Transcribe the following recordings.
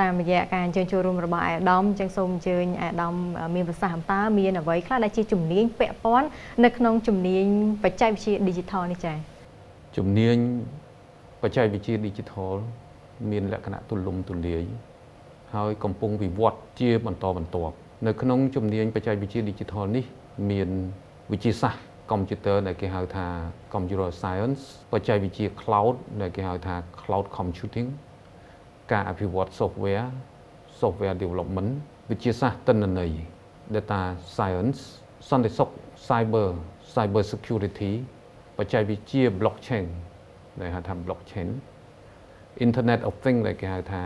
តាមរយៈការអញ្ជើញចូលរួមរបស់អាដាមចឹងសូមអញ្ជើញអាដាមមានប្រសាសន៍តាមានអ្វីខ្លះដែលជាជំនាញពាក់ព័ន្ធនៅក្នុងជំនាញបច្ចេកវិទ្យា Digital នេះចា៎ជំនាញបច្ចេកវិទ្យា Digital មានលក្ខណៈទូលំទូលាយហើយកំពុងវិវត្តជាបន្តបន្ទាប់នៅក្នុងជំនាញបច្ចេកវិទ្យា Digital នេះមានវិទ្យាសាស្ត្រ Computer ដែលគេហៅថា Computer Science បច្ចេកវិទ្យា Cloud ដែលគេហៅថា Cloud Computing ការអភិវឌ្ឍ Software Development វិទ្យាសាស្ត្រទិន្នន័យ Data Science សន្តិសុខ Cyber Security បច្ចេកវិទ្យា Blockchain ដែលហៅថា Blockchain Internet of Things ដែលគេហៅថា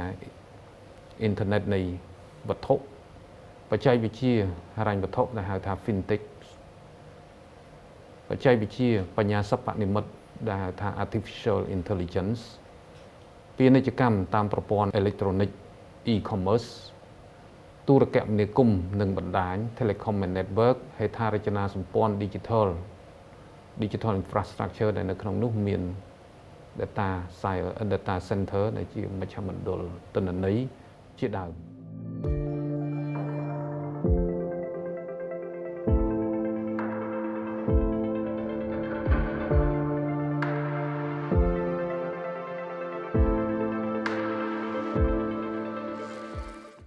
Internet នៃវត្ថុបច្ចេកវិទ្យាហិរញ្ញវត្ថុដែលហៅថា FinTech បច្ចេកវិទ្យាបញ្ញាសិប្បនិម្មិតដែលហៅថា Artificial Intelligence ពាណិជ្ជកម្មតាមប្រព័ន្ធអេឡិចត្រូនិក E-commerce ទូរគមនាគមន៍និងបណ្ដាញ Telecom and Network ហេដ្ឋារចនាសម្ព័ន្ធ Digital Infrastructure ដែលនៅក្នុងនោះមាន Data Center ដែលជាមជ្ឈមណ្ឌលទិន្នន័យជាដើម